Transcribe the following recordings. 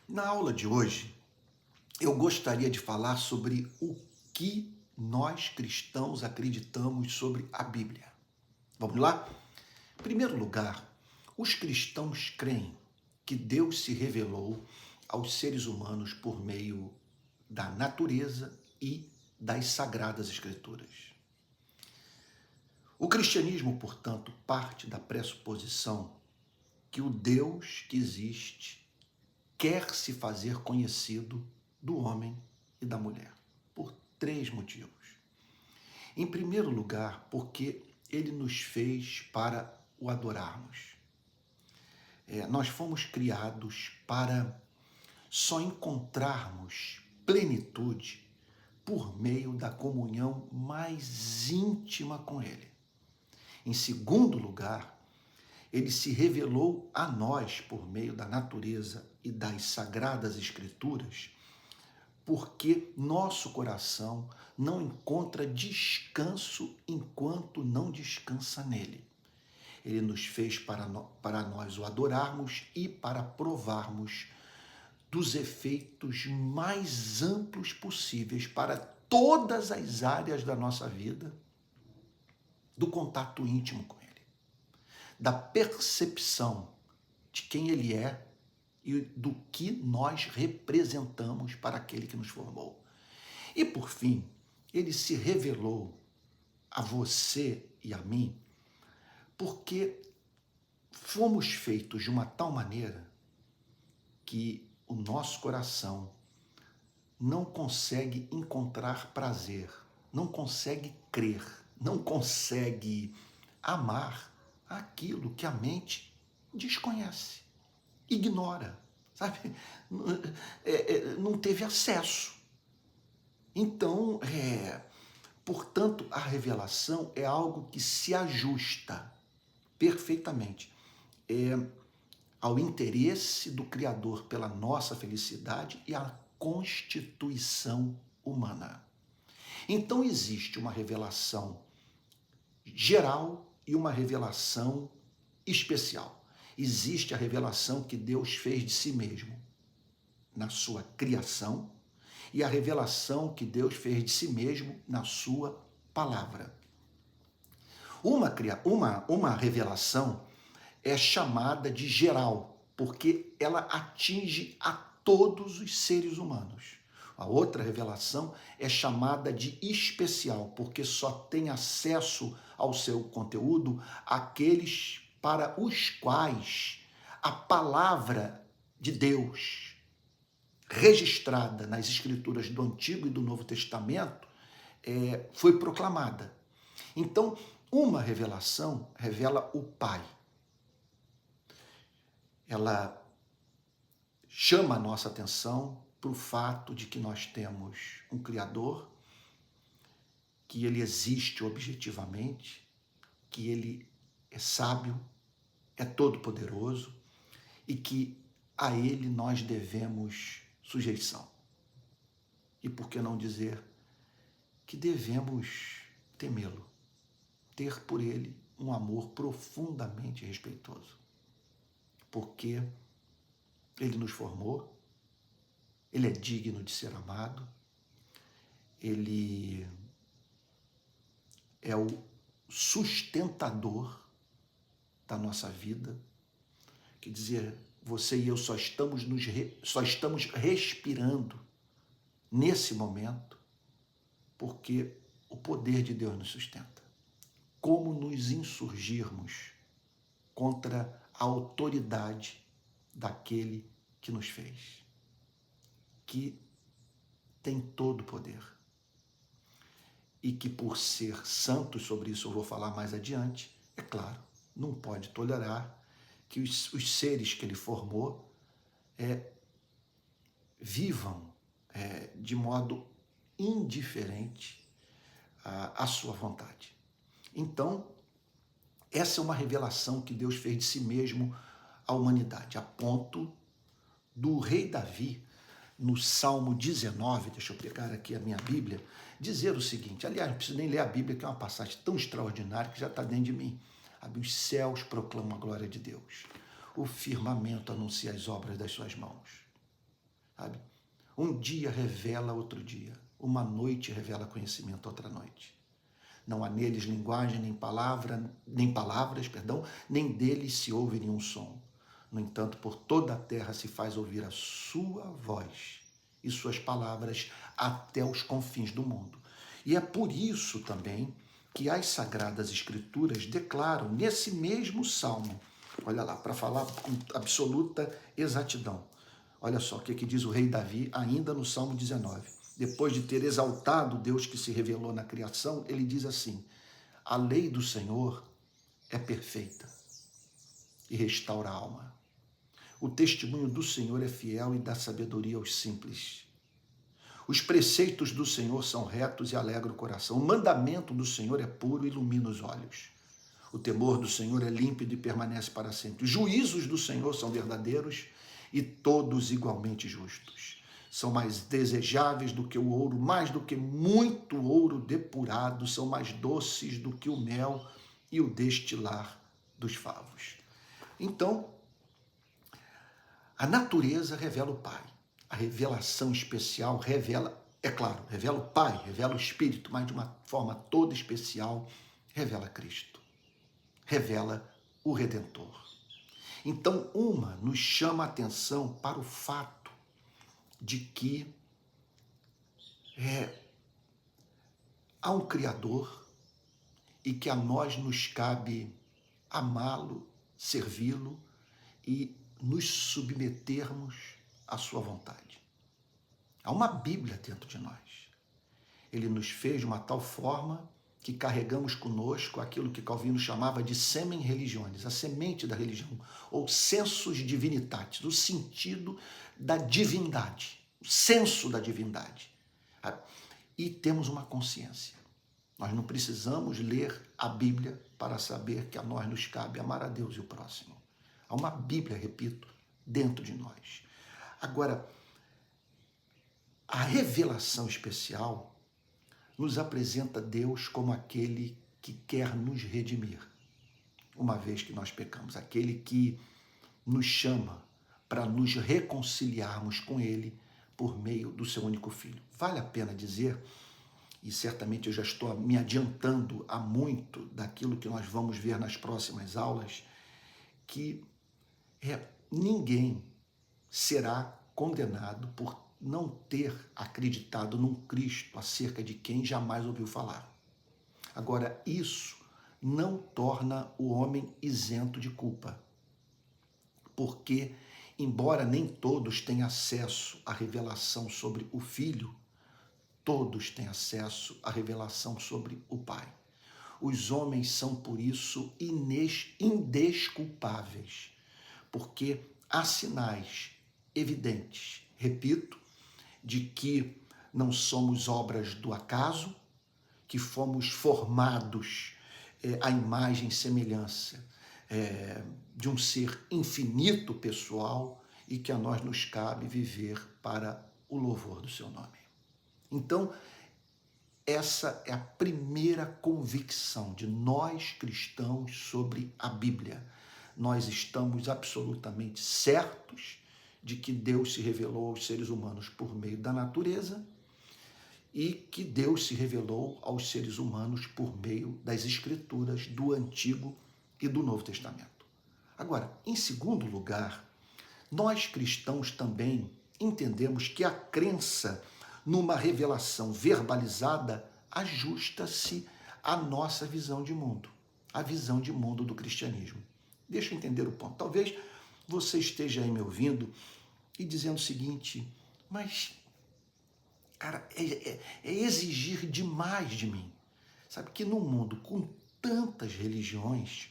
Na aula de hoje, eu gostaria de falar sobre o que nós cristãos acreditamos sobre a Bíblia. Vamos lá? Em primeiro lugar, os cristãos creem que Deus se revelou aos seres humanos por meio da natureza e das sagradas escrituras. O cristianismo, portanto, parte da pressuposição que o Deus que existe quer se fazer conhecido do homem e da mulher, por três motivos. Em primeiro lugar, porque ele nos fez para o adorarmos. Nós fomos criados para só encontrarmos plenitude por meio da comunhão mais íntima com ele. Em segundo lugar, ele se revelou a nós por meio da natureza e das sagradas escrituras, porque nosso coração não encontra descanso enquanto não descansa nele. Ele nos fez para nós o adorarmos e para provarmos dos efeitos mais amplos possíveis para todas as áreas da nossa vida, do contato íntimo com ele, da percepção de quem ele é e do que nós representamos para aquele que nos formou. E por fim, ele se revelou a você e a mim porque fomos feitos de uma tal maneira que o nosso coração não consegue encontrar prazer, não consegue crer, não consegue amar aquilo que a mente desconhece, ignora, sabe? Não teve acesso. Então, portanto, a revelação é algo que se ajusta perfeitamente ao interesse do Criador pela nossa felicidade e à constituição humana. Então, existe uma revelação geral e uma revelação especial. Existe a revelação que Deus fez de si mesmo na sua criação e a revelação que Deus fez de si mesmo na sua palavra. Uma revelação é chamada de geral, porque ela atinge a todos os seres humanos. A outra revelação é chamada de especial, porque só tem acesso ao seu conteúdo aqueles para os quais a palavra de Deus, registrada nas escrituras do Antigo e do Novo Testamento, foi proclamada. Então, uma revelação revela o Pai. Ela chama a nossa atenção para o fato de que nós temos um Criador, que ele existe objetivamente, que ele é sábio, é todo-poderoso e que a ele nós devemos sujeição. E por que não dizer que devemos temê-lo, ter por ele um amor profundamente respeitoso, porque ele nos formou, ele é digno de ser amado, ele é o sustentador da nossa vida, quer dizer, você e eu só estamos respirando nesse momento porque o poder de Deus nos sustenta. Como nos insurgirmos contra a autoridade daquele que nos fez, que tem todo o poder e que, por ser santo, sobre isso eu vou falar mais adiante, é claro, não pode tolerar que os seres que ele formou vivam de modo indiferente à sua vontade. Então, essa é uma revelação que Deus fez de si mesmo à humanidade, a ponto do rei Davi, no Salmo 19, deixa eu pegar aqui a minha Bíblia, dizer o seguinte, aliás, não preciso nem ler a Bíblia, que é uma passagem tão extraordinária que já está dentro de mim. Os céus proclamam a glória de Deus, o firmamento anuncia as obras das suas mãos. sabe? Um dia revela outro dia, uma noite revela conhecimento outra noite. Não há neles linguagem, nem palavras, nem deles se ouve nenhum som. No entanto, por toda a terra se faz ouvir a sua voz e suas palavras até os confins do mundo. E é por isso também que as Sagradas Escrituras declaram nesse mesmo salmo, olha lá, para falar com absoluta exatidão. Olha só o que diz o rei Davi ainda no Salmo 19. Depois de ter exaltado Deus que se revelou na criação, ele diz assim: a lei do Senhor é perfeita e restaura a alma. O testemunho do Senhor é fiel e dá sabedoria aos simples. Os preceitos do Senhor são retos e alegram o coração. O mandamento do Senhor é puro e ilumina os olhos. O temor do Senhor é límpido e permanece para sempre. Os juízos do Senhor são verdadeiros e todos igualmente justos. São mais desejáveis do que o ouro, mais do que muito ouro depurado, são mais doces do que o mel e o destilar dos favos. Então, a natureza revela o Pai. A revelação especial revela, é claro, revela o Pai, revela o Espírito, mas de uma forma toda especial, revela Cristo. Revela o Redentor. Então, uma nos chama a atenção para o fato de que há um Criador e que a nós nos cabe amá-lo, servi-lo e nos submetermos à sua vontade. Há uma Bíblia dentro de nós. Ele nos fez de uma tal forma que carregamos conosco aquilo que Calvino chamava de semen religiones, a semente da religião, ou sensus divinitatis, o sentido da divindade, o senso da divindade. E temos uma consciência. Nós não precisamos ler a Bíblia para saber que a nós nos cabe amar a Deus e o próximo. Há uma Bíblia, repito, dentro de nós. Agora, a revelação especial nos apresenta Deus como aquele que quer nos redimir, uma vez que nós pecamos, aquele que nos chama para nos reconciliarmos com Ele por meio do seu único Filho. Vale a pena dizer, e certamente eu já estou me adiantando a muito daquilo que nós vamos ver nas próximas aulas, que ninguém será condenado por não ter acreditado num Cristo acerca de quem jamais ouviu falar. Agora, isso não torna o homem isento de culpa, porque, embora nem todos tenham acesso à revelação sobre o Filho, todos têm acesso à revelação sobre o Pai. Os homens são, por isso, indesculpáveis, porque há sinais evidentes, repito, de que não somos obras do acaso, que fomos formados à imagem e semelhança de um ser infinito pessoal e que a nós nos cabe viver para o louvor do seu nome. Então, essa é a primeira convicção de nós cristãos sobre a Bíblia. Nós estamos absolutamente certos de que Deus se revelou aos seres humanos por meio da natureza e que Deus se revelou aos seres humanos por meio das Escrituras do Antigo e do Novo Testamento. Agora, em segundo lugar, nós cristãos também entendemos que a crença numa revelação verbalizada ajusta-se à nossa visão de mundo, à visão de mundo do cristianismo. Deixa eu entender o ponto. Talvez você esteja aí me ouvindo e dizendo o seguinte, mas, cara, é exigir demais de mim. Sabe que no mundo com tantas religiões,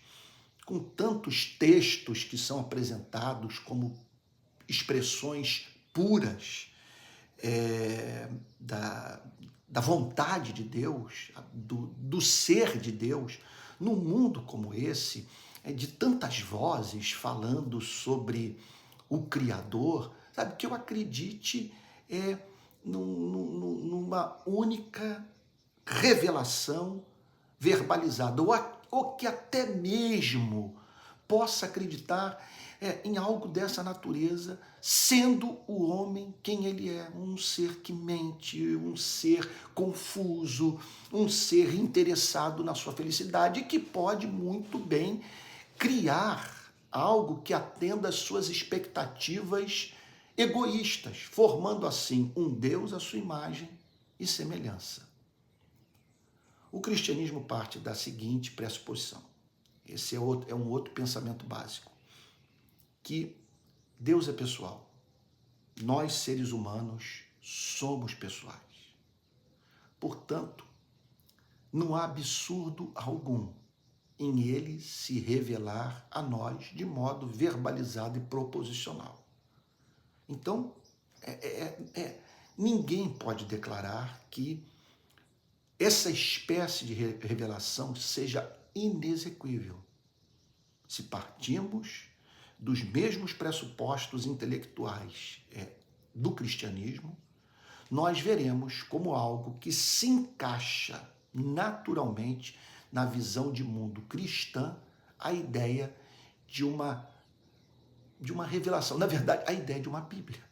com tantos textos que são apresentados como expressões puras da vontade de Deus, do ser de Deus, num mundo como esse, de tantas vozes falando sobre o Criador, sabe, que eu acredite numa única revelação verbalizada, ou que até mesmo possa acreditar em algo dessa natureza, sendo o homem quem ele é, um ser que mente, um ser confuso, um ser interessado na sua felicidade, que pode muito bem criar algo que atenda às suas expectativas egoístas, formando assim um Deus à sua imagem e semelhança. O cristianismo parte da seguinte pressuposição. Esse é um outro pensamento básico. Que Deus é pessoal. Nós, seres humanos, somos pessoais. Portanto, não há absurdo algum em ele se revelar a nós de modo verbalizado e proposicional. Então, ninguém pode declarar que essa espécie de revelação seja inexequível. Se partimos dos mesmos pressupostos intelectuais do cristianismo, nós veremos como algo que se encaixa naturalmente na visão de mundo cristã a ideia de uma revelação, na verdade, a ideia de uma Bíblia.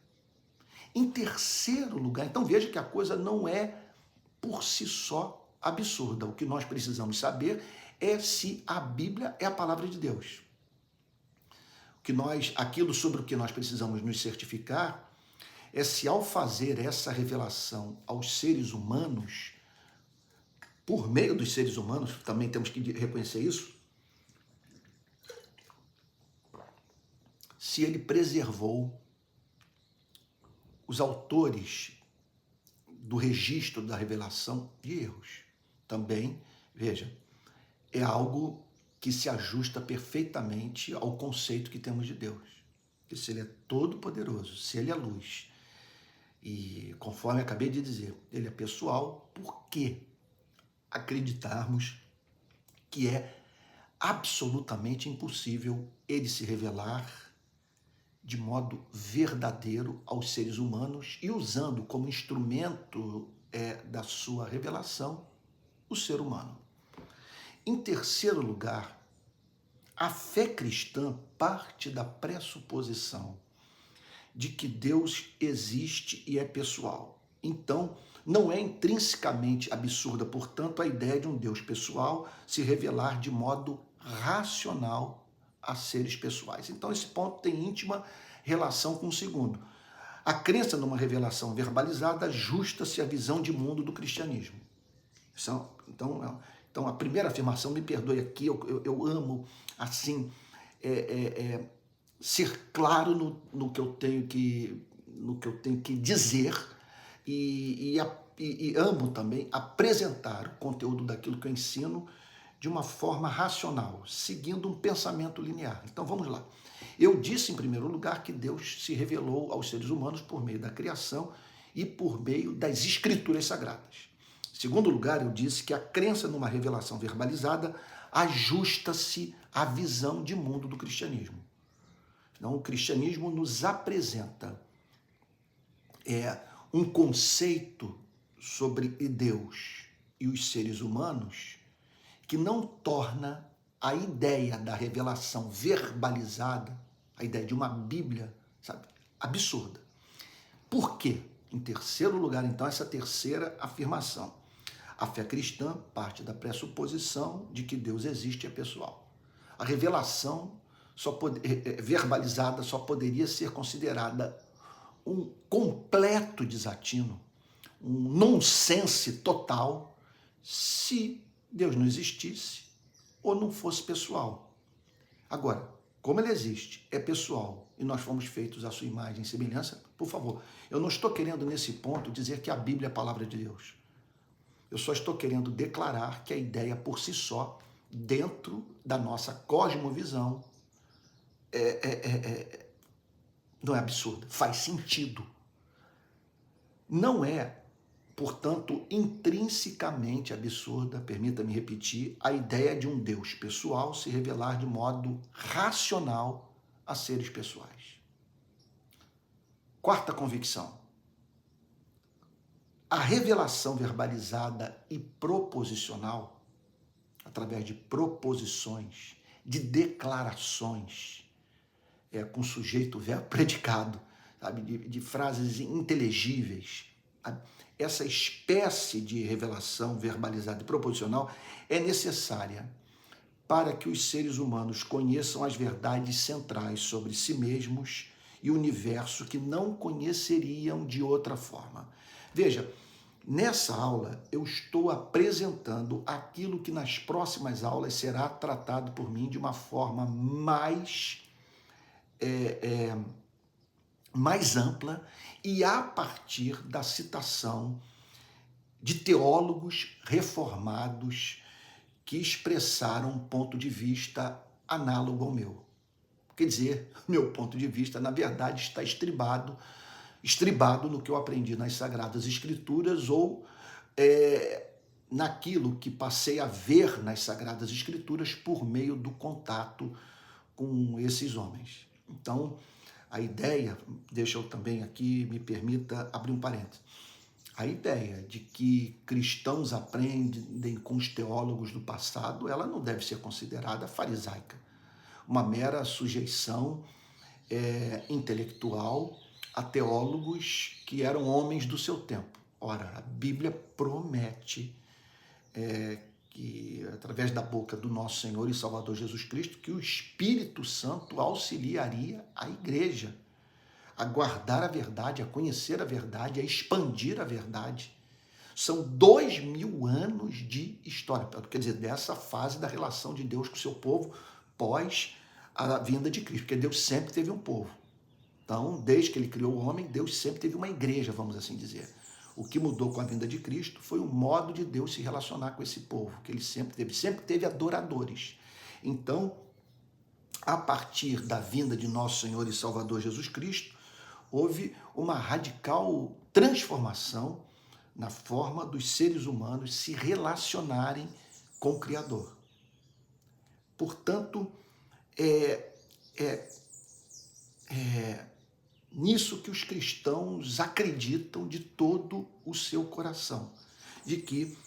Em terceiro lugar, então veja que a coisa não é por si só absurda. O que nós precisamos saber é se a Bíblia é a palavra de Deus. Aquilo sobre o que nós precisamos nos certificar é se, ao fazer essa revelação aos seres humanos, por meio dos seres humanos, também temos que reconhecer isso, se ele preservou os autores do registro da revelação de erros. Também, veja, é algo que se ajusta perfeitamente ao conceito que temos de Deus. Que se ele é todo-poderoso, se ele é luz, e conforme acabei de dizer, ele é pessoal, por que acreditarmos que é absolutamente impossível ele se revelar de modo verdadeiro aos seres humanos e usando como instrumento da sua revelação o ser humano? Em terceiro lugar, a fé cristã parte da pressuposição de que Deus existe e é pessoal. Então, não é intrinsecamente absurda, portanto, a ideia de um Deus pessoal se revelar de modo racional a seres pessoais. Então, esse ponto tem íntima relação com o segundo. A crença numa revelação verbalizada ajusta-se à visão de mundo do cristianismo. Então, a primeira afirmação, me perdoe aqui, eu amo, assim, ser claro no que eu tenho que dizer e amo também apresentar o conteúdo daquilo que eu ensino de uma forma racional, seguindo um pensamento linear. Então, vamos lá. Eu disse, em primeiro lugar, que Deus se revelou aos seres humanos por meio da criação e por meio das escrituras sagradas. Em segundo lugar, eu disse que a crença numa revelação verbalizada ajusta-se à visão de mundo do cristianismo. Então, o cristianismo nos apresenta um conceito sobre Deus e os seres humanos que não torna a ideia da revelação verbalizada, a ideia de uma Bíblia, sabe, absurda. Por quê? Em terceiro lugar, então, essa terceira afirmação. A fé cristã parte da pressuposição de que Deus existe e é pessoal. A revelação verbalizada só poderia ser considerada um completo desatino, um nonsense total, se Deus não existisse ou não fosse pessoal. Agora, como ele existe, é pessoal, e nós fomos feitos à sua imagem e semelhança, por favor, eu não estou querendo nesse ponto dizer que a Bíblia é a palavra de Deus. Eu só estou querendo declarar que a ideia por si só, dentro da nossa cosmovisão, não é absurda, faz sentido. Não é, portanto, intrinsecamente absurda, permita-me repetir, a ideia de um Deus pessoal se revelar de modo racional a seres pessoais. Quarta convicção. A revelação verbalizada e proposicional, através de proposições, de declarações, com sujeito, verbo, predicado, sabe? De frases inteligíveis. Essa espécie de revelação verbalizada e proposicional é necessária para que os seres humanos conheçam as verdades centrais sobre si mesmos e o universo que não conheceriam de outra forma. Veja, nessa aula eu estou apresentando aquilo que nas próximas aulas será tratado por mim de uma forma mais ampla e a partir da citação de teólogos reformados que expressaram um ponto de vista análogo ao meu. Quer dizer, meu ponto de vista, na verdade, está estribado no que eu aprendi nas Sagradas Escrituras ou naquilo que passei a ver nas Sagradas Escrituras por meio do contato com esses homens. Então, a ideia, deixa eu também aqui, me permita abrir um parênteses, a ideia de que cristãos aprendem com os teólogos do passado, ela não deve ser considerada farisaica, uma mera sujeição intelectual a teólogos que eram homens do seu tempo. Ora, a Bíblia promete que, através da boca do nosso Senhor e Salvador Jesus Cristo, que o Espírito Santo auxiliaria a igreja a guardar a verdade, a conhecer a verdade, a expandir a verdade. São 2000 anos de história, quer dizer, dessa fase da relação de Deus com o seu povo pós a vinda de Cristo, porque Deus sempre teve um povo. Então, desde que ele criou o homem, Deus sempre teve uma igreja, vamos assim dizer. O que mudou com a vinda de Cristo foi o modo de Deus se relacionar com esse povo, que ele sempre teve adoradores. Então, a partir da vinda de nosso Senhor e Salvador Jesus Cristo, houve uma radical transformação na forma dos seres humanos se relacionarem com o Criador. Portanto, nisso que os cristãos acreditam de todo o seu coração, de que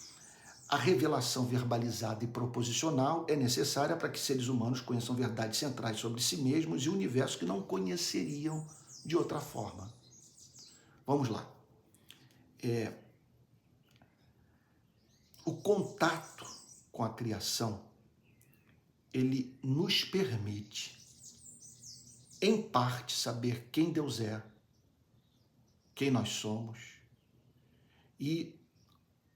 a revelação verbalizada e proposicional é necessária para que seres humanos conheçam verdades centrais sobre si mesmos e o universo que não conheceriam de outra forma. Vamos lá. O contato com a criação, ele nos permite, em parte, saber quem Deus é, quem nós somos e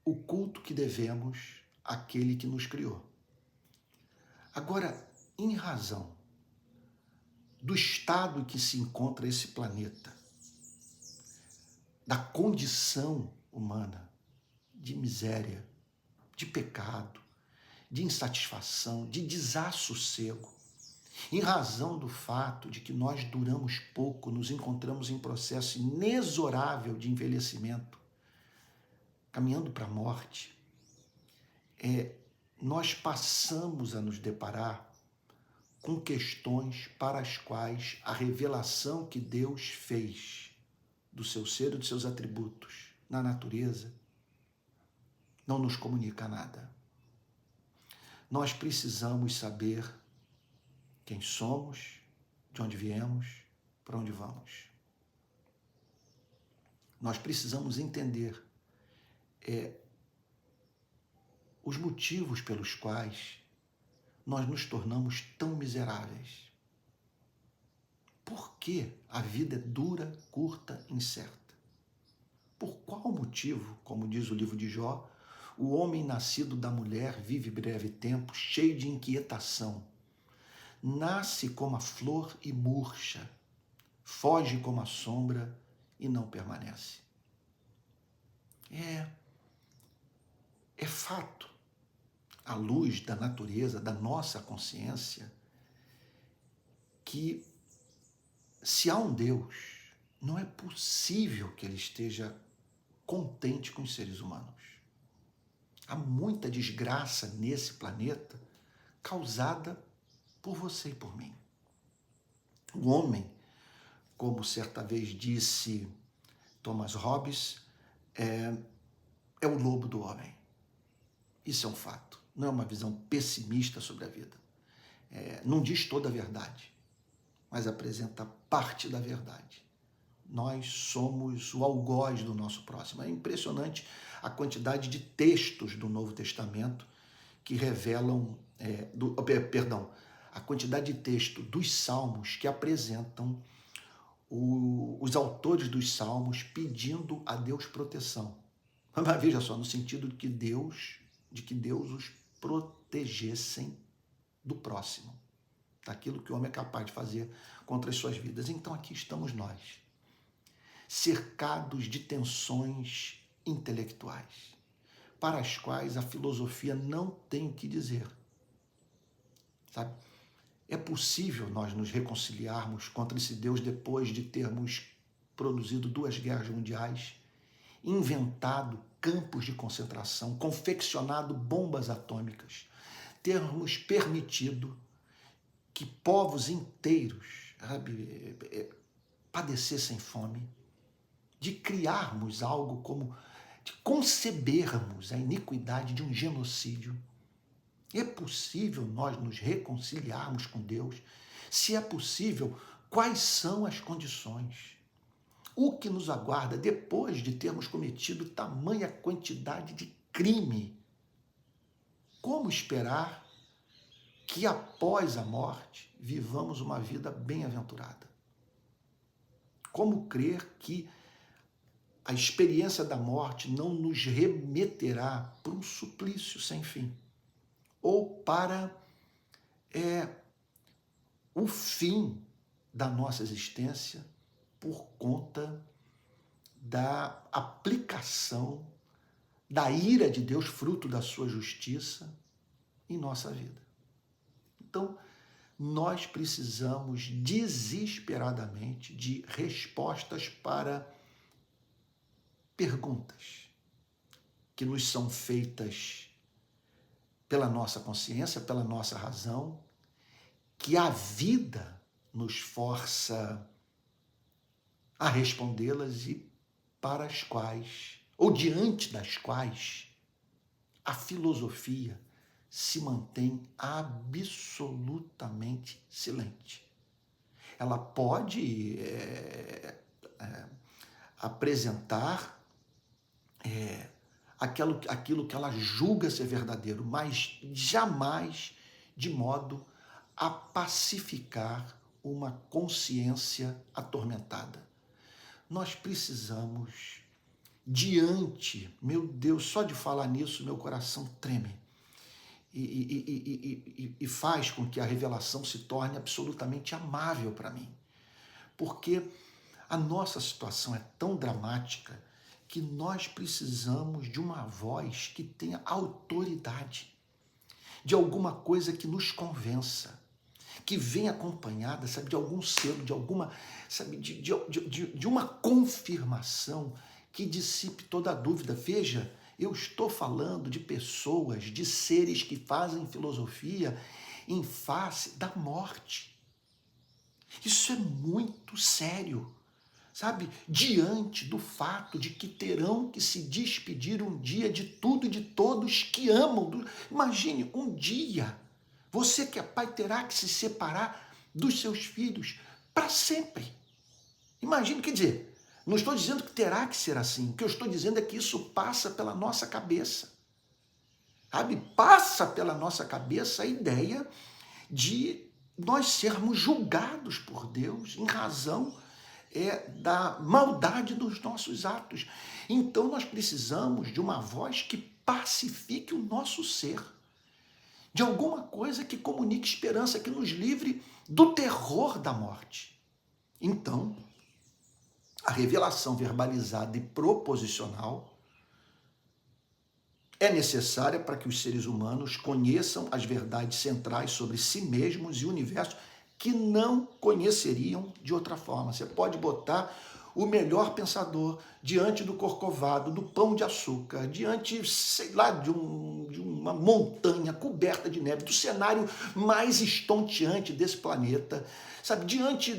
o culto que devemos àquele que nos criou. Agora, em razão do estado em que se encontra esse planeta, da condição humana de miséria, de pecado, de insatisfação, de desassossego, em razão do fato de que nós duramos pouco, nos encontramos em processo inexorável de envelhecimento, caminhando para a morte, nós passamos a nos deparar com questões para as quais a revelação que Deus fez do seu ser e dos seus atributos na natureza não nos comunica nada. Nós precisamos saber quem somos, de onde viemos, para onde vamos. Nós precisamos entender os motivos pelos quais nós nos tornamos tão miseráveis. Por que a vida é dura, curta, incerta? Por qual motivo, como diz o livro de Jó, o homem nascido da mulher vive breve tempo, cheio de inquietação? Nasce como a flor e murcha, foge como a sombra e não permanece. É fato, à luz da natureza, da nossa consciência, que se há um Deus, não é possível que ele esteja contente com os seres humanos. Há muita desgraça nesse planeta causada por você e por mim. O homem, como certa vez disse Thomas Hobbes, é o lobo do homem. Isso é um fato, não é uma visão pessimista sobre a vida. Não diz toda a verdade, mas apresenta parte da verdade. Nós somos o algoz do nosso próximo. É impressionante a quantidade de textos do Novo Testamento que revelam, a quantidade de texto dos Salmos que apresentam os autores dos Salmos pedindo a Deus proteção. Mas veja só, no sentido de que Deus os protegessem do próximo, daquilo que o homem é capaz de fazer contra as suas vidas. Então aqui estamos nós, cercados de tensões intelectuais, para as quais a filosofia não tem o que dizer. Sabe? É possível nós nos reconciliarmos contra esse Deus depois de termos produzido 2 guerras mundiais, inventado campos de concentração, confeccionado bombas atômicas, termos permitido que povos inteiros, sabe, padecessem fome, de criarmos algo como, de concebermos a iniquidade de um genocídio. É possível nós nos reconciliarmos com Deus? Se é possível, quais são as condições? O que nos aguarda depois de termos cometido tamanha quantidade de crime? Como esperar que após a morte vivamos uma vida bem-aventurada? Como crer que a experiência da morte não nos remeterá para um suplício sem fim? Ou para o fim da nossa existência por conta da aplicação da ira de Deus, fruto da sua justiça, em nossa vida. Então, nós precisamos desesperadamente de respostas para perguntas que nos são feitas pela nossa consciência, pela nossa razão, que a vida nos força a respondê-las e para as quais, ou diante das quais, a filosofia se mantém absolutamente silente. Ela pode apresentar aquilo que ela julga ser verdadeiro, mas jamais de modo a pacificar uma consciência atormentada. Nós precisamos, meu Deus, só de falar nisso meu coração treme e faz com que a revelação se torne absolutamente amável para mim, porque a nossa situação é tão dramática que nós precisamos de uma voz que tenha autoridade, de alguma coisa que nos convença, que venha acompanhada, sabe, de algum selo, de alguma, sabe, de uma confirmação que dissipe toda a dúvida. Veja, eu estou falando de pessoas, de seres que fazem filosofia em face da morte. Isso é muito sério, sabe? Diante do fato de que terão que se despedir um dia de tudo e de todos que amam. Imagine, um dia, você que é pai terá que se separar dos seus filhos para sempre. Imagine, quer dizer, não estou dizendo que terá que ser assim. O que eu estou dizendo é que isso passa pela nossa cabeça. Sabe? Passa pela nossa cabeça a ideia de nós sermos julgados por Deus em razão da maldade dos nossos atos. Então nós precisamos de uma voz que pacifique o nosso ser, de alguma coisa que comunique esperança, que nos livre do terror da morte. Então, a revelação verbalizada e proposicional é necessária para que os seres humanos conheçam as verdades centrais sobre si mesmos e o universo que não conheceriam de outra forma. Você pode botar o melhor pensador diante do Corcovado, do Pão de Açúcar, diante, sei lá, de uma montanha coberta de neve, do cenário mais estonteante desse planeta, sabe, diante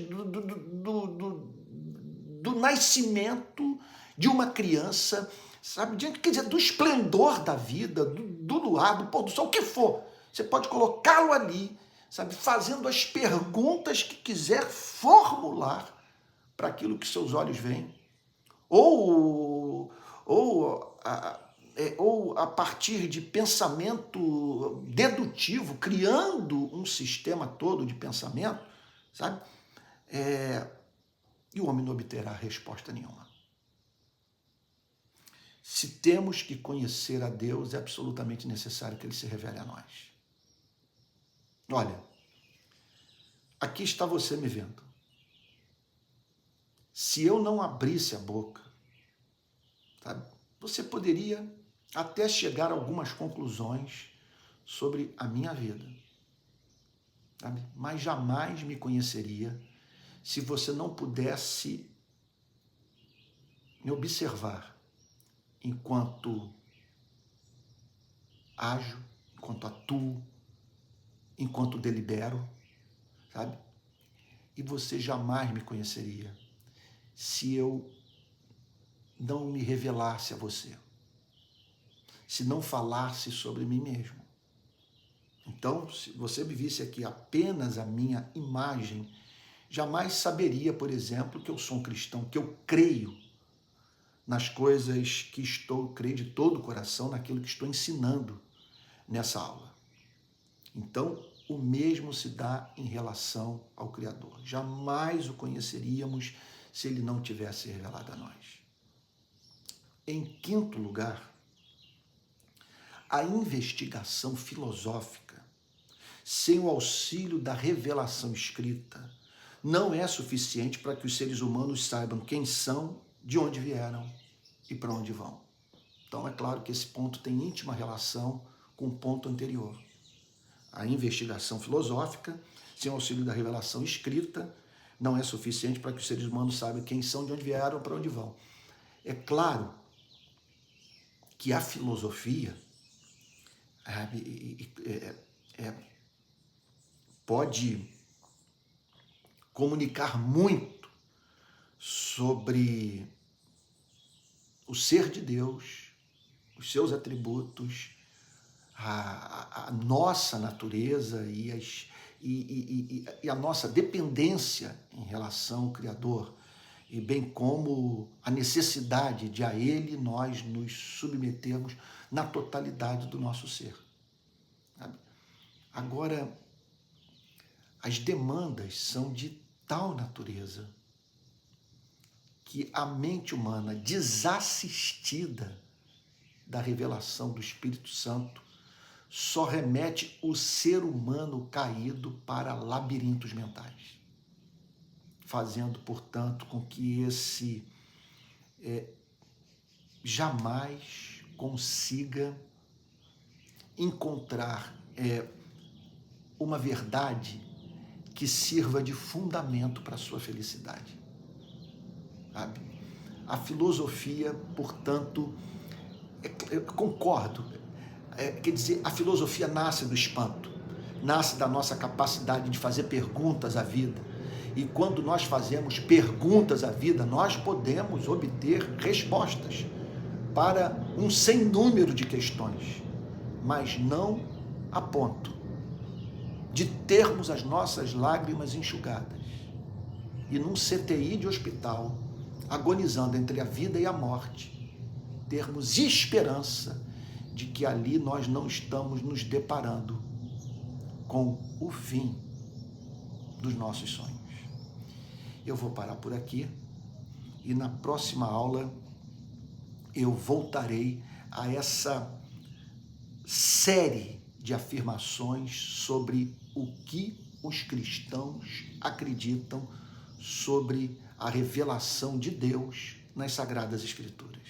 do nascimento de uma criança, sabe, diante, quer dizer, do esplendor da vida, do luar, do pôr do sol, o que for. Você pode colocá-lo ali, sabe, fazendo as perguntas que quiser formular para aquilo que seus olhos veem, ou, ou a partir de pensamento dedutivo, criando um sistema todo de pensamento, sabe? E o homem não obterá resposta nenhuma. Se temos que conhecer a Deus, é absolutamente necessário que Ele se revele a nós. Olha, aqui está você me vendo. Se eu não abrisse a boca, sabe, você poderia até chegar a algumas conclusões sobre a minha vida, sabe? Mas jamais me conheceria se você não pudesse me observar enquanto ajo, enquanto atuo, enquanto delibero, sabe? E você jamais me conheceria se eu não me revelasse a você, se não falasse sobre mim mesmo. Então, se você me visse aqui apenas a minha imagem, jamais saberia, por exemplo, que eu sou um cristão, que eu creio nas coisas que creio de todo o coração naquilo que estou ensinando nessa aula. Então, o mesmo se dá em relação ao Criador. Jamais o conheceríamos se ele não tivesse revelado a nós. Em quinto lugar, a investigação filosófica, sem o auxílio da revelação escrita, não é suficiente para que os seres humanos saibam quem são, de onde vieram e para onde vão. Então, é claro que esse ponto tem íntima relação com o ponto anterior. A investigação filosófica, sem o auxílio da revelação escrita, não é suficiente para que os seres humanos saibam quem são, de onde vieram e para onde vão. É claro que a filosofia pode comunicar muito sobre o ser de Deus, os seus atributos, a nossa natureza e a nossa dependência em relação ao Criador, e bem como a necessidade de a Ele nós nos submetermos na totalidade do nosso ser. Agora, as demandas são de tal natureza que a mente humana, desassistida da revelação do Espírito Santo, só remete o ser humano caído para labirintos mentais, fazendo, portanto, com que esse jamais consiga encontrar uma verdade que sirva de fundamento para a sua felicidade. Sabe? A filosofia, portanto, eu concordo, quer dizer, a filosofia nasce do espanto, nasce da nossa capacidade de fazer perguntas à vida. E quando nós fazemos perguntas à vida, nós podemos obter respostas para um sem número de questões, mas não a ponto de termos as nossas lágrimas enxugadas e num CTI de hospital, agonizando entre a vida e a morte, termos esperança de que ali nós não estamos nos deparando com o fim dos nossos sonhos. Eu vou parar por aqui e na próxima aula eu voltarei a essa série de afirmações sobre o que os cristãos acreditam sobre a revelação de Deus nas Sagradas Escrituras.